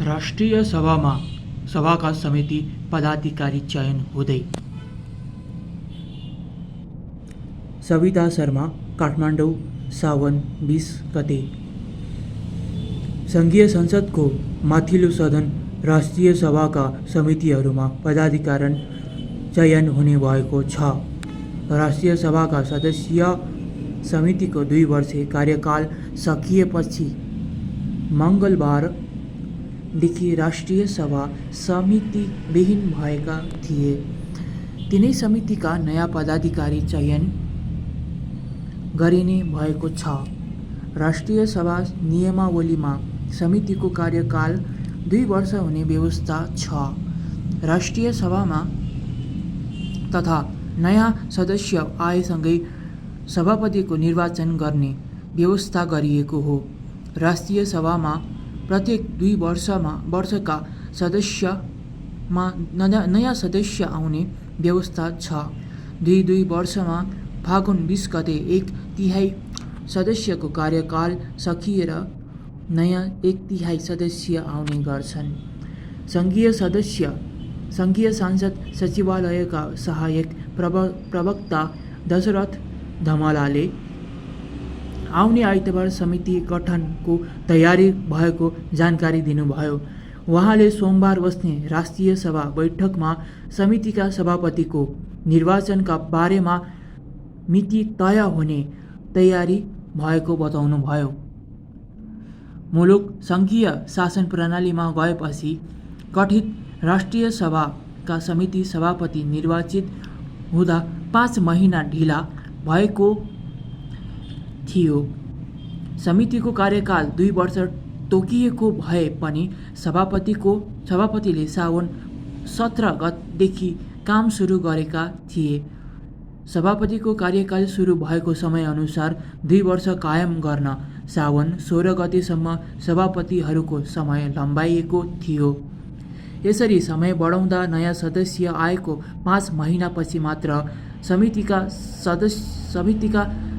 राष्ट्रिय सभामा सभाका समिति पदाधिकारी चयन हुँदै। सविता शर्मा, काठमाडौँ, साउन 20 गते। सङ्घीय संसदको माथिल्लो सदन राष्ट्रिय सभाका समितिहरूमा पदाधिकारी चयन हुने भएको छ। राष्ट्रिय सभाका सदस्यीय समितिको 2 वर्षे कार्यकाल सकिएपछि मङ्गलबारदेखि राष्ट्रिय सभा समितिविहीन भएका थिए। तिनै समितिका नयाँ पदाधिकारी चयन गरिने भएको छ। राष्ट्रिय सभा नियमावलीमा समितिको कार्यकाल 2 वर्ष हुने व्यवस्था छ। राष्ट्रिय सभामा तथा नयाँ सदस्य आएसँगै सभापतिको निर्वाचन गर्ने व्यवस्था गरिएको हो। राष्ट्रिय सभामा प्रत्येक 2 वर्षका सदस्यमा नयाँ सदस्य आउने व्यवस्था छ। 2 वर्षमा फागुन 20 गते 1/3 सदस्यको कार्यकाल सकिएर नयाँ 1/3 सदस्य आउने गर्छन्। सङ्घीय सांसद सचिवालयका सहायक प्रवक्ता दशरथ धमलाले आउने आइतबार समिति गठनको तयारी भएको जानकारी दिनुभयो। उहाँले सोमबार बस्ने राष्ट्रिय सभा बैठकमा समितिका सभापतिको निर्वाचनका बारेमा मिति तय हुने तयारी भएको बताउनुभयो। मुलुक सङ्घीय शासन प्रणालीमा गएपछि गठित राष्ट्रिय सभाका समिति सभापति निर्वाचित हुँदा 5 महिना ढिला भएको थियो। समितिको कार्यकाल 2 वर्ष तोकिएको भए पनि सभापतिले साउन 17 गतेदेखि काम सुरु गरेका थिए। सभापतिको कार्यकाल सुरु भएको समयअनुसार 2 वर्ष कायम गर्न साउन 16 गतेसम्म सभापतिहरूको समय लम्बाइएको थियो। यसरी समय बढाउँदा नयाँ सदस्य आएको 5 महिनापछि मात्र समितिका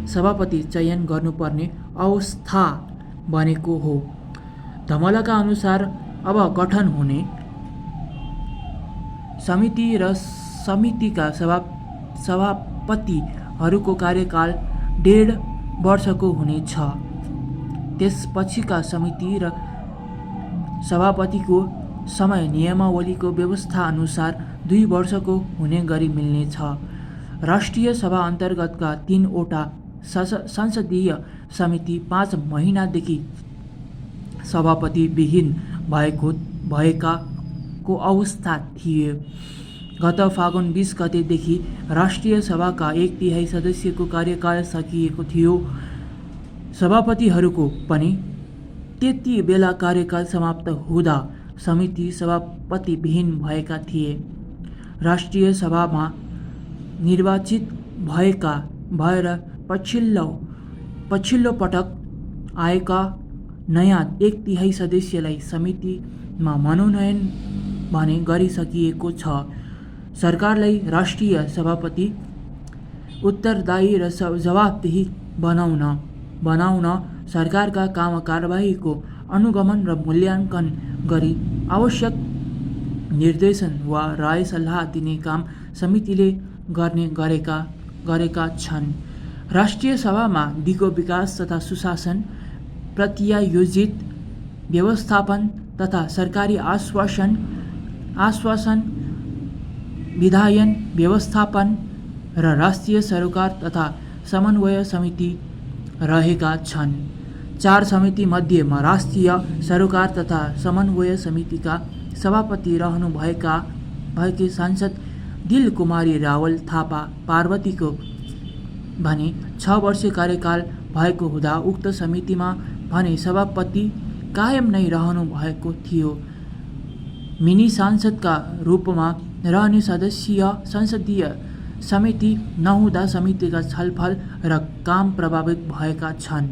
सभापति चयन गर्नुपर्ने अवस्था बनेको हो। धमलाका अनुसार अब गठन हुने समिति र समितिका सभापतिहरूको कार्यकाल 1.5 वर्षको हुनेछ। त्यसपछिका समिति र सभापतिको समय नियमावलीको व्यवस्था अनुसार 2 वर्षको हुने गरी मिल्नेछ। राष्ट्रिय सभा अन्तर्गतका 3 वटा संसदीय समिति 5 महिनादेखि सभापतिविहीन भएकाको अवस्था थिए। गत फागुन 20 गतेदेखि राष्ट्रिय सभाका 1/3 सदस्यको कार्यकाल सकिएको थियो। सभापतिहरूको पनि त्यति बेला कार्यकाल समाप्त हुँदा समिति सभापतिविहीन भएका थिए। राष्ट्रिय सभामा निर्वाचित भएर पछिल्लो पटक आएका नयाँ 1/3 सदस्यलाई समितिमा मनोनयन भने गरिसकिएको छ। सरकारलाई राष्ट्रिय सभापति उत्तरदायी र जवाफदेही बनाउन सरकारका कामकारबाहीको अनुगमन र मूल्याङ्कन गरी आवश्यक निर्देशन वा राय सल्लाह दिने काम समितिले गरेका छन्। राष्ट्रिय सभामा दिगो विकास तथा सुशासन, प्रत्यायोजित व्यवस्थापन तथा सरकारी आश्वासन विधायन व्यवस्थापन र राष्ट्रिय सरोकार तथा समन्वय समिति रहेका छन्। 4 समिति मध्येमा राष्ट्रिय सरोकार तथा समन्वय समितिका सभापति रहनुभएकी सांसद दिल कुमारी रावल थापा पार्वतीको भने 6 वर्ष कार्यकाल भएको हुँदा उक्त समितिमा भने सभापति कायम नै रहनु भएको थियो। मिनी सांसदका रूपमा रहने संसदीय समिति नहुँदा समितिका छलफल र काम प्रभावित भएका छन्।